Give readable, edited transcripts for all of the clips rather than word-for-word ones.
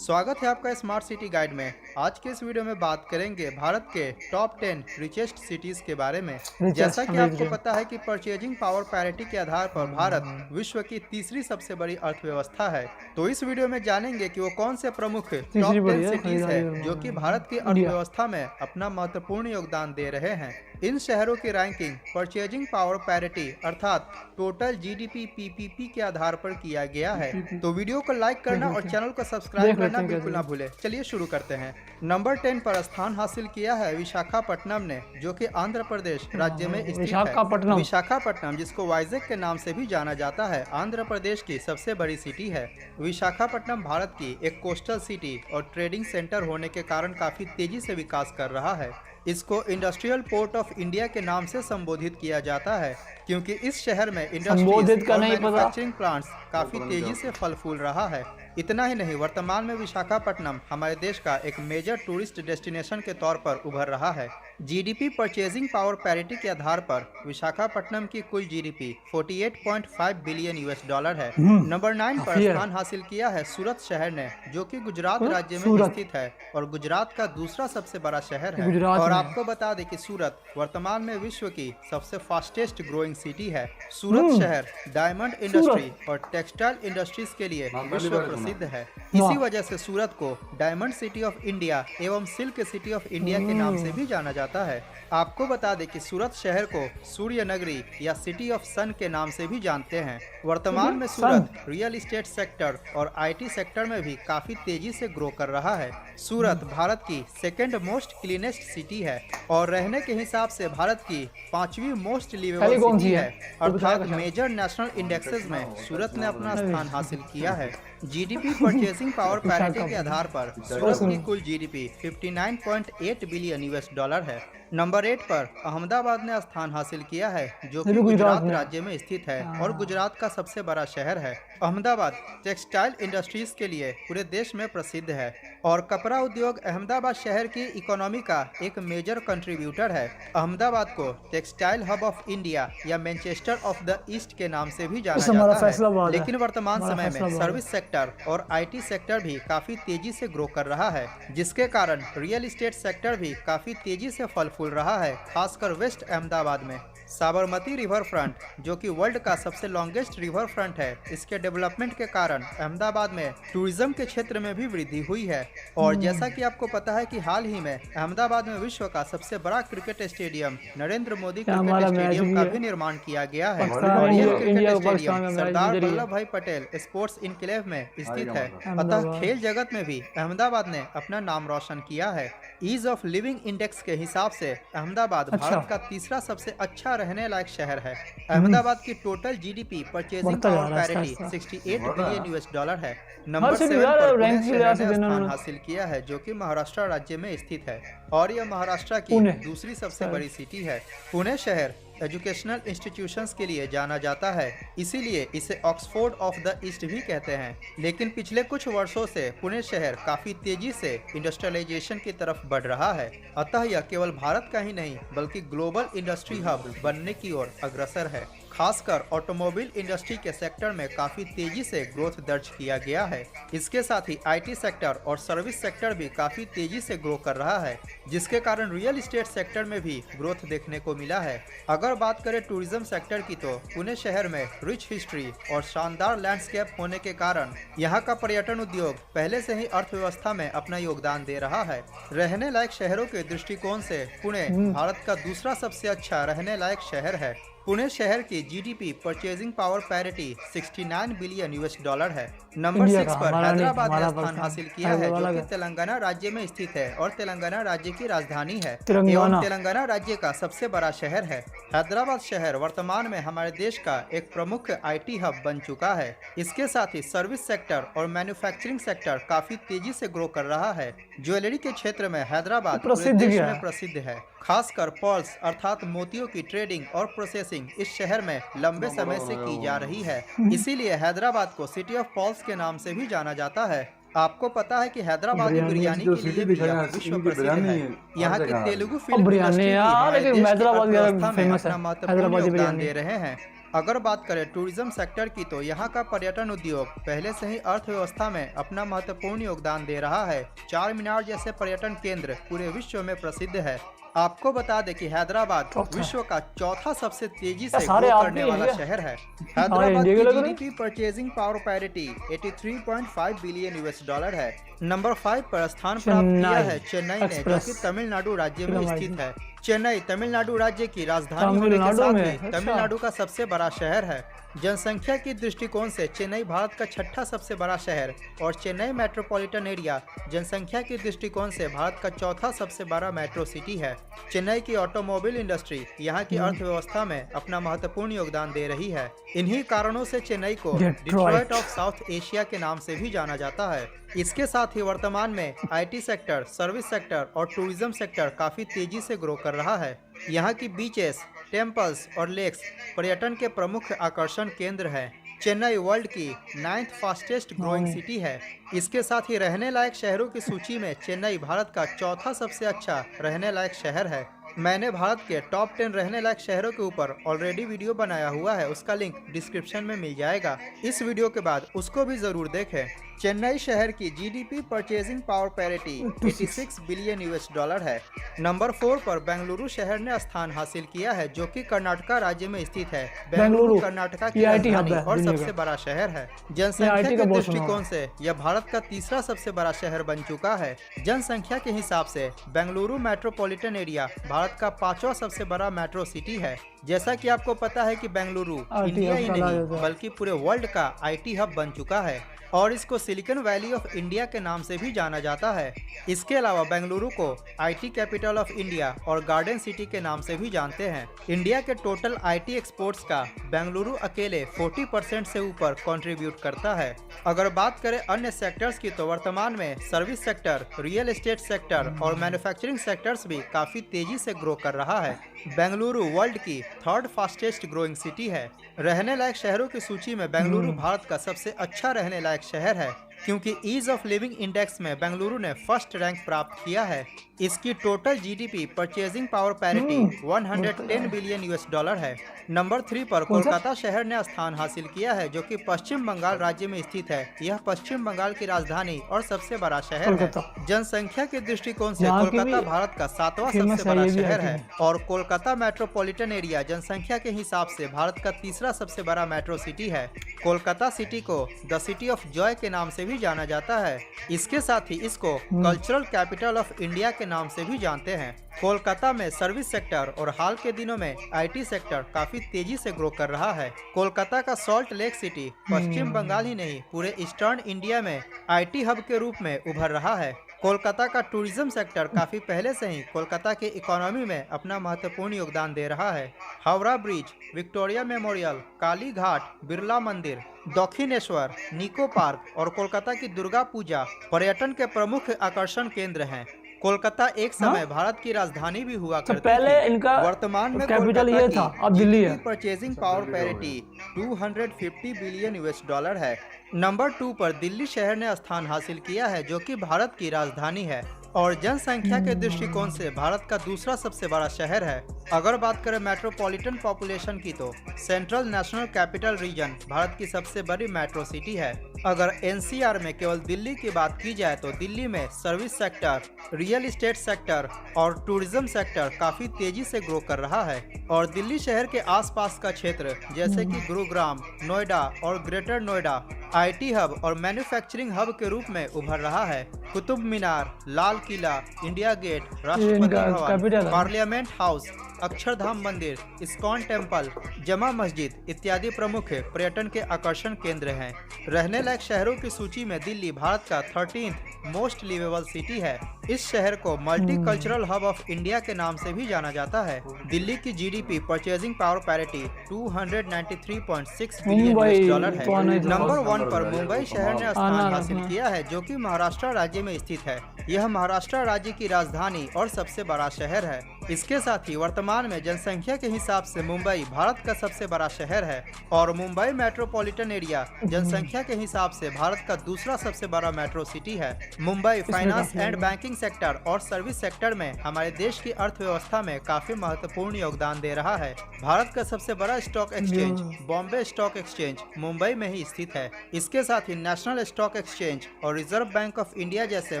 स्वागत है आपका स्मार्ट सिटी गाइड में। आज के इस वीडियो में बात करेंगे भारत के टॉप 10 रिचेस्ट सिटीज के बारे में। जैसा कि आपको पता है कि परचेजिंग पावर पैरिटी के आधार पर भारत विश्व की तीसरी सबसे बड़ी अर्थव्यवस्था है। तो इस वीडियो में जानेंगे कि वो कौन से प्रमुख टॉप 10 सिटीज है जो कि भारत की अर्थव्यवस्था में अपना महत्वपूर्ण योगदान दे रहे हैं। इन शहरों की रैंकिंग परचेजिंग पावर पैरिटी अर्थात टोटल जीडीपी पीपीपी के आधार पर किया गया है। तो वीडियो को लाइक करना और चैनल को सब्सक्राइब करना बिल्कुल ना भूले। चलिए शुरू करते हैं। नंबर 10 पर स्थान हासिल किया है विशाखापट्टनम ने, जो कि आंध्र प्रदेश राज्य में स्थित है। विशाखापट्टनम, जिसको वाइजैक के नाम से भी जाना जाता है, आंध्र प्रदेश की सबसे बड़ी सिटी है। विशाखापट्टनम भारत की एक कोस्टल सिटी और ट्रेडिंग सेंटर होने के कारण काफी तेजी से विकास कर रहा है। इसको इंडस्ट्रियल पोर्ट ऑफ इंडिया के नाम से संबोधित किया जाता है, क्योंकि इस शहर में इंडस्ट्रीज और मैन्युफैक्चरिंग प्लांट्स काफी तेजी से फल फूल रहा है। इतना ही नहीं, वर्तमान में विशाखापट्टनम हमारे देश का एक मेजर टूरिस्ट डेस्टिनेशन के तौर पर उभर रहा है। जीडीपी परचेजिंग पावर पैरिटी के आधार पर विशाखापट्टनम की कुल जीडीपी 48.5 बिलियन यूएस डॉलर है। नंबर 9 पर स्थान हासिल किया है सूरत शहर ने, जो कि गुजरात राज्य में स्थित है और गुजरात का दूसरा सबसे बड़ा शहर है। और आपको बता दें कि सूरत वर्तमान में विश्व की सबसे फास्टेस्ट ग्रोइंग सिटी है। सूरत शहर डायमंड इंडस्ट्री और टेक्सटाइल इंडस्ट्रीज के लिए विश्व प्रसिद्ध है। इसी वजह से सूरत को डायमंड सिटी ऑफ इंडिया एवं सिल्क सिटी ऑफ इंडिया के नाम से भी जाना जाता है। आपको बता दें कि सूरत शहर को सूर्य नगरी या सिटी ऑफ सन के नाम से भी जानते हैं। वर्तमान में सूरत रियल एस्टेट सेक्टर और आईटी सेक्टर में भी काफी तेजी से ग्रो कर रहा है। सूरत भारत की सेकेंड मोस्ट क्लीनेस्ट सिटी है और रहने के हिसाब से भारत की 5वीं मोस्ट लिवेबल सिटी है, अर्थात मेजर नेशनल इंडेक्सेस में सूरत ने अपना स्थान हासिल किया है। जीडीपी परचेसिंग पावर पैरिटी के आधार पर सूरत की कुल जीडीपी 59.8 बिलियन यूएस डॉलर है। नंबर 8 पर अहमदाबाद ने स्थान हासिल किया है, जो कि गुजरात राज्य में स्थित है और गुजरात का सबसे बड़ा शहर है। अहमदाबाद टेक्सटाइल इंडस्ट्रीज के लिए पूरे देश में प्रसिद्ध है और कपड़ा उद्योग अहमदाबाद शहर की इकोनॉमी का एक मेजर कंट्रीब्यूटर है। अहमदाबाद को टेक्सटाइल हब ऑफ इंडिया या मैनचेस्टर ऑफ द ईस्ट के नाम से भी जाना जाता है। लेकिन वर्तमान समय में सर्विस सेक्टर और आईटी सेक्टर भी काफी तेजी से ग्रो कर रहा है, जिसके कारण रियल एस्टेट सेक्टर भी काफी तेजी से फल फूल रहा है, खासकर वेस्ट अहमदाबाद में। साबरमती रिवर फ्रंट, जो कि वर्ल्ड का सबसे लॉन्गेस्ट रिवर फ्रंट है, इसके डेवलपमेंट के कारण अहमदाबाद में टूरिज्म के क्षेत्र में भी वृद्धि हुई है। और जैसा कि आपको पता है कि हाल ही में अहमदाबाद में विश्व का सबसे बड़ा cricket stadium Narendra Modi cricket stadium का भी निर्माण किया गया है और यह क्रिकेट स्टेडियम सरदार वल्लभ भाई पटेल स्पोर्ट्स इनक्लेव में स्थित है। अतः खेल जगत में भी अहमदाबाद ने अपना नाम रोशन किया है। ईज ऑफ लिविंग इंडेक्स के हिसाब से अहमदाबाद भारत का तीसरा सबसे अच्छा रहने लायक शहर है। अहमदाबाद की total GDP purchasing power parity 68 billion US dollar है। नंबर 7 पर पुणे शहर ने स्थान हासिल किया है, जो कि महाराष्ट्र राज्य में स्थित है और यह महाराष्ट्र की दूसरी सबसे बड़ी सिटी है। पुणे शहर एजुकेशनल इंस्टीट्यूशंस के लिए जाना जाता है, इसीलिए इसे ऑक्सफोर्ड ऑफ द ईस्ट भी कहते हैं। लेकिन पिछले कुछ वर्षों से पुणे शहर काफी तेजी से इंडस्ट्रियलाइजेशन की तरफ बढ़ रहा है, अतः यह केवल भारत का ही नहीं बल्कि ग्लोबल इंडस्ट्री हब बनने की ओर अग्रसर है। खासकर ऑटोमोबाइल इंडस्ट्री के सेक्टर में काफी तेजी से ग्रोथ दर्ज किया गया है। इसके साथ ही आईटी सेक्टर और सर्विस सेक्टर भी काफी तेजी से ग्रो कर रहा है, जिसके कारण रियल एस्टेट सेक्टर में भी ग्रोथ देखने को मिला है। अगर बात करें टूरिज्म सेक्टर की, तो पुणे शहर में रिच हिस्ट्री और शानदार लैंडस्केप होने के कारण यहाँ का पर्यटन उद्योग पहले से ही अर्थव्यवस्था में अपना योगदान दे रहा है। रहने लायक शहरों के दृष्टिकोण से पुणे भारत का दूसरा सबसे अच्छा रहने लायक शहर है। पुणे शहर की GDP purchasing power parity 69 billion US dollar है। नंबर 6 पर हैदराबाद ने स्थान हासिल किया है, जो कि तेलंगाना राज्य में स्थित है और तेलंगाना राज्य की राजधानी है एवं तेलंगाना राज्य का सबसे बड़ा शहर है। हैदराबाद शहर वर्तमान में हमारे देश का एक प्रमुख आईटी हब बन चुका है। इसके साथ ही सर्विस सेक्टर और मैन्युफैक्चरिंग सेक्टर काफी तेजी से ग्रो कर रहा है। ज्वेलरी के क्षेत्र में हैदराबाद पूरे देश में प्रसिद्ध है। खासकर पर्ल्स अर्थात मोतियों की ट्रेडिंग और प्रोसेसिंग इस शहर में लंबे समय से की जा रही है, इसीलिए हैदराबाद को सिटी ऑफ पर्ल्स के नाम से भी जाना जाता है। आपको पता है कि हैदराबादी बिरयानी के लिए भी विश्व प्रसिद्ध है। यहाँ की तेलुगु फिल्म इंडस्ट्री भी हमारे देश की अर्थव्यवस्था में अपना महत्वपूर्ण योगदान दे रहे हैं। अगर बात करें टूरिज्म सेक्टर की तो यहाँ का पर्यटन उद्योग पहले से ही अर्थव्यवस्था में अपना महत्वपूर्ण योगदान दे रहा है। चार मीनार जैसे पर्यटन केंद्र पूरे विश्व में प्रसिद्ध है। आपको बता दें कि हैदराबाद विश्व का चौथा सबसे तेजी से ग्रो करने वाला शहर है। हैदराबाद की GDP purchasing power parity 83.5 billion US dollar है। नंबर 5 पर स्थान प्राप्त किया है चेन्नई ने, जो कि तमिलनाडु राज्य में स्थित है। चेन्नई तमिलनाडु राज्य की राजधानी होने के साथ ही तमिलनाडु का सबसे बड़ा शहर है। जनसंख्या की दृष्टिकोण से चेन्नई भारत का छठा सबसे बड़ा शहर और चेन्नई मेट्रोपॉलिटन एरिया जनसंख्या की दृष्टिकोण से भारत का चौथा सबसे बड़ा मेट्रो सिटी है। चेन्नई की ऑटोमोबाइल इंडस्ट्री यहाँ की अर्थव्यवस्था में अपना महत्वपूर्ण योगदान दे रही है। इन्हीं कारणों से चेन्नई को डिट्रॉइट ऑफ साउथ एशिया के नाम से भी जाना जाता है। इसके साथ ही वर्तमान में आईटी सेक्टर, सर्विस सेक्टर और टूरिज्म सेक्टर काफी तेजी से ग्रो कर रहा है। यहाँ की बीचेस, टेम्पल्स और लेक्स पर्यटन के प्रमुख आकर्षण केंद्र हैं। चेन्नई वर्ल्ड की 9th फास्टेस्ट ग्रोइंग सिटी है। इसके साथ ही रहने लायक शहरों की सूची में चेन्नई भारत का चौथा सबसे अच्छा रहने लायक शहर है। मैंने भारत के टॉप 10 रहने लायक शहरों के ऊपर ऑलरेडी वीडियो बनाया हुआ है, उसका लिंक डिस्क्रिप्शन में मिल जाएगा। इस वीडियो के बाद उसको भी जरूर देखें। चेन्नई शहर की GDP purchasing power parity 86 billion US dollar है। नंबर 4 पर बेंगलुरु शहर ने स्थान हासिल किया है, जो कि कर्नाटका राज्य में स्थित है। बेंगलुरु कर्नाटका की राजधानी और सबसे बड़ा शहर है। जनसंख्या के दृष्टिकोण से यह भारत का तीसरा सबसे बड़ा शहर बन चुका है। जनसंख्या के हिसाब से बेंगलुरु मेट्रोपॉलिटन एरिया भारत का 5वां सबसे बड़ा मेट्रो सिटी है। जैसा कि आपको पता है कि बेंगलुरु इंडिया ही नहीं बल्कि पूरे वर्ल्ड का आईटी हब बन चुका है और इसको सिलिकॉन वैली ऑफ इंडिया के नाम से भी जाना जाता है। इसके अलावा बेंगलुरु को आईटी कैपिटल ऑफ इंडिया और गार्डन सिटी के नाम से भी जानते हैं। इंडिया के टोटल आईटी एक्सपोर्ट्स का बेंगलुरु अकेले 40% से ऊपर कंट्रीब्यूट करता है। अगर बात करें अन्य सेक्टर्स की तो वर्तमान में service sector, real estate sector और मैन्युफैक्चरिंग सेक्टर्स भी काफी तेजी से ग्रो कर रहा है। बेंगलुरु वर्ल्ड की 3rd फास्टेस्ट ग्रोइंग सिटी है। रहने लायक शहरों की सूची में बेंगलुरु भारत का सबसे अच्छा रहने लायक शहर है, क्योंकि ईज ऑफ लिविंग इंडेक्स में बेंगलुरु ने फर्स्ट रैंक प्राप्त किया है। इसकी total GDP purchasing power parity 110 billion US dollar है। नंबर 3 पर कोलकाता शहर ने स्थान हासिल किया है, जो कि पश्चिम बंगाल राज्य में स्थित है। यह पश्चिम बंगाल की राजधानी और सबसे बड़ा शहर है। जनसंख्या के दृष्टिकोण से कोलकाता भारत का 7वां सबसे बड़ा शहर है और कोलकाता मेट्रोपॉलिटन एरिया जनसंख्या के हिसाब से भारत का तीसरा सबसे बड़ा मेट्रो सिटी है। कोलकाता सिटी को द सिटी ऑफ जॉय के नाम से भी जाना जाता है। इसके साथ ही इसको कल्चरल कैपिटल ऑफ इंडिया के नाम से भी जानते हैं। कोलकाता में सर्विस सेक्टर और हाल के दिनों में आईटी सेक्टर काफी तेजी से ग्रो कर रहा है। कोलकाता का सॉल्ट लेक सिटी पश्चिम बंगाल ही नहीं पूरे ईस्टर्न इंडिया में आईटी हब के रूप में उभर रहा है। कोलकाता का टूरिज्म सेक्टर काफी पहले से ही कोलकाता के इकोनॉमी में अपना महत्वपूर्ण योगदान दे रहा है। Howrah bridge, Victoria memorial, Kali Ghat, Birla मंदिर, दक्षिणेश्वर, निको पार्क और कोलकाता की दुर्गा पूजा पर्यटन के प्रमुख आकर्षण केंद्र हैं। कोलकाता एक समय भारत की राजधानी भी हुआ करती पहले थी। इनका वर्तमान में कैपिटल ये था, अब दिल्ली है। Purchasing power parity 250 billion US dollar है। नंबर 2 पर दिल्ली शहर ने स्थान हासिल किया है, जो कि भारत की राजधानी है और जनसंख्या के दृष्टिकोण से भारत का दूसरा सबसे बड़ा शहर है। अगर बात करें मेट्रोपॉलिटन पॉपुलेशन की तो central national capital region Bharat की सबसे बड़ी मेट्रो सिटी है। अगर एनसीआर में केवल दिल्ली की बात की जाए तो दिल्ली में service sector, real estate sector और टूरिज्म सेक्टर काफी तेजी से ग्रो कर रहा है और दिल्ली शहर के आसपास का क्षेत्र जैसे कि गुरुग्राम, नोएडा और ग्रेटर नोएडा आईटी हब और मैन्युफैक्चरिंग हब के रूप में उभर रहा है। Qutub Minar, Lal Qila, India gate, Rashtrapati Bhavan, parliament house, Akshardham मंदिर, इस्कॉन टेम्पल, जमा मस्जिद इत्यादि प्रमुख पर्यटन के आकर्षण केंद्र हैं। रहने लायक शहरों की सूची में दिल्ली भारत का 13th मोस्ट लिवेबल सिटी है। इस शहर को multi cultural hub of India के नाम से भी जाना जाता है। दिल्ली की GDP purchasing power parity 293.6 billion US dollar है। नंबर 1 पर मुंबई शहर ने स्थान हासिल किया है, जो कि महाराष्ट्र राज्य में स्थित है। यह महाराष्ट्र राज्य की राजधानी और सबसे बड़ा शहर है। इसके साथ ही वर्तमान में जनसंख्या के हिसाब से मुंबई भारत का सबसे बड़ा शहर है और मुंबई मेट्रोपॉलिटन एरिया जनसंख्या के हिसाब से भारत का दूसरा सबसे बड़ा मेट्रो सिटी है। Mumbai finance and banking sector और सर्विस सेक्टर में हमारे देश की अर्थव्यवस्था में काफी महत्वपूर्ण योगदान दे रहा है। भारत का सबसे बड़ा stock exchange Bombay stock exchange Mumbai में ही स्थित है। इसके साथ ही नेशनल स्टॉक एक्सचेंज और रिजर्व बैंक ऑफ इंडिया जैसे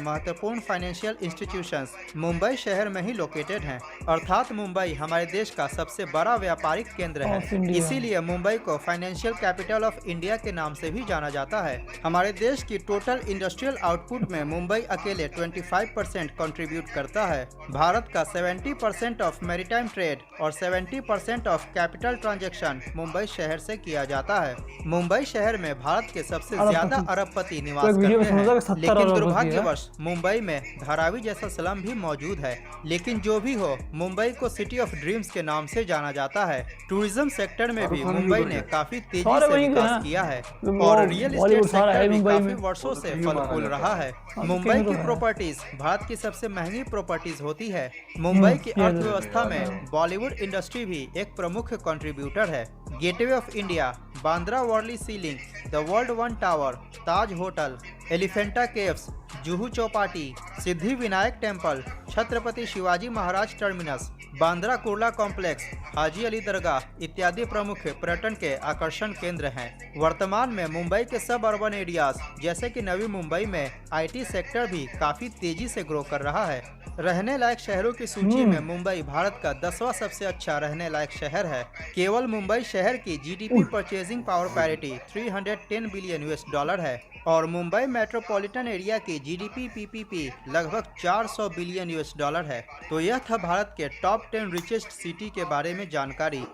महत्वपूर्ण फाइनेंशियल इंस्टीट्यूशंस मुंबई शहर में ही लोकेटेड हैं। अर्थात मुंबई हमारे देश का सबसे बड़ा व्यापारिक केंद्र है। इसीलिए मुंबई को फाइनेंशियल कैपिटल ऑफ इंडिया के नाम से भी जाना जाता है। हमारे देश की टोटल इंडस्ट्रियल आउटपुट में मुंबई अकेले 25% कंट्रीब्यूट करता है। भारत का 70% ऑफ मैरीटाइम ट्रेड और 70% ऑफ कैपिटल ट्रांजैक्शन मुंबई शहर से किया जाता है। मुंबई शहर में भारत के सबसे ज्यादा अरबपति निवास करते हैं, लेकिन दुर्भाग्यवश मुंबई में धारावी जैसा स्लम भी मौजूद है। लेकिन जो भी हो, मुंबई को सिटी ऑफ ड्रीम्स के नाम से जाना जाता है। टूरिज्म सेक्टर में भी मुंबई ने काफी तेजी से विकास किया है और रियल एस्टेट सेक्टर भी काफी वर्षों से फल फूल रहा है। मुंबई की प्रॉपर्टीज भारत की सबसे महंगी प्रॉपर्टीज होती है। मुंबई की अर्थव्यवस्था में बॉलीवुड इंडस्ट्री भी एक प्रमुख कंट्रीब्यूटर है। Gateway of India, Bandra Worli sea link, the world one tower, Taj hotel, Elephanta caves, Juhu Chowpatty, Siddhi Vinayak temple, Chhatrapati Shivaji Maharaj terminus, Bandra Kurla complex, Haji Ali Dargah इत्यादि प्रमुख पर्यटन के आकर्षण केंद्र हैं। वर्तमान में मुंबई के सब अर्बन एरियाज जैसे कि नवी मुंबई में आईटी सेक्टर भी काफी तेजी से ग्रो कर रहा है। रहने लायक शहरों की सूची में मुंबई भारत का 10वां सबसे अच्छा रहने लायक शहर है। केवल मुंबई शहर की GDP purchasing power parity 310 billion $US है और मुंबई मेट्रोपॉलिटन एरिया की जीडीपी पीपीपी लगभग 400 बिलियन $US है। तो यह था भारत के टॉप 10 रिचेस्ट सिटी के बारे में जानकारी।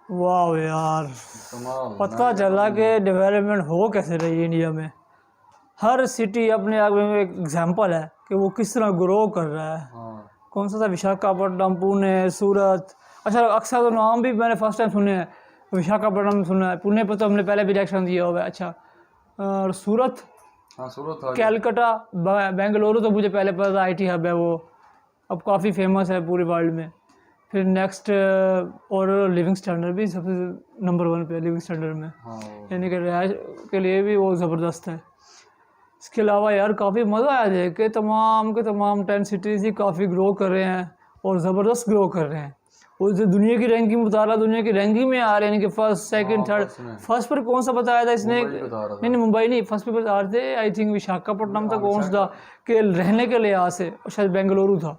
वाह यार, पता चला कि डेवलपमेंट हो कैसे रही है इंडिया में। हर सिटी अपने आप में एक एग्जांपल है कि वो किस तरह ग्रो कर रहा है। कौन सा था, विशाखापट्टनम, पुणे, सूरत। अच्छा, अक्सर तो नाम भी मैंने फर्स्ट टाइम सुने हैं। विशाखापट्टनम सुना है, पुणे पर तो हमने पहले भी रिएक्शन दिया हुआ है। अच्छा, और सूरत, सूरत, कैलकाटा, बेंगलुरु तो मुझे पहले पता था आईटी हब है, वो अब काफ़ी फेमस है पूरे वर्ल्ड में। फिर नेक्स्ट और लिविंग स्टैंडर्ड भी सबसे नंबर 1 पे लिविंग स्टैंडर्ड में, यानी कि रिहाइश के लिए भी वो ज़बरदस्त है। इसके अलावा यार काफ़ी मज़ा आया देख के तमाम 10 सिटीज़ ही काफ़ी ग्रो कर रहे हैं और ज़बरदस्त ग्रो कर रहे हैं। और जो दुनिया की रैंकिंग बता रहा, दुनिया की रैंकिंग में आ रहे हैं कि फर्स्ट, सेकंड, थर्ड। फर्स्ट पर कौन सा बताया था इसने? नहीं, मुंबई नहीं, फर्स्ट पे बता रहे थे आई थिंक विशाखापट्टनम था, कौन सा था कि रहने के लिहाज से, शायद बेंगलुरु था।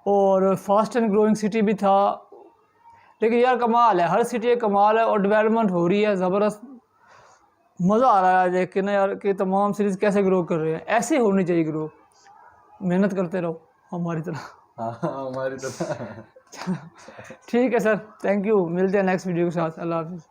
और फास्ट एंड ग्रोइंग सिटी भी था। लेकिन यार कमाल है, हर सिटी एक कमाल है और डेवलपमेंट हो रही है ज़बरदस्त। मज़ा आ रहा है देख के ना यार कि तमाम सीरीज़ कैसे ग्रो कर रहे हैं। ऐसे होनी चाहिए ग्रो, मेहनत करते रहो हमारी तरह। हमारी तरह। ठीक है सर, थैंक यू। मिलते हैं नेक्स्ट वीडियो के साथ। अल्लाह हाफिज़।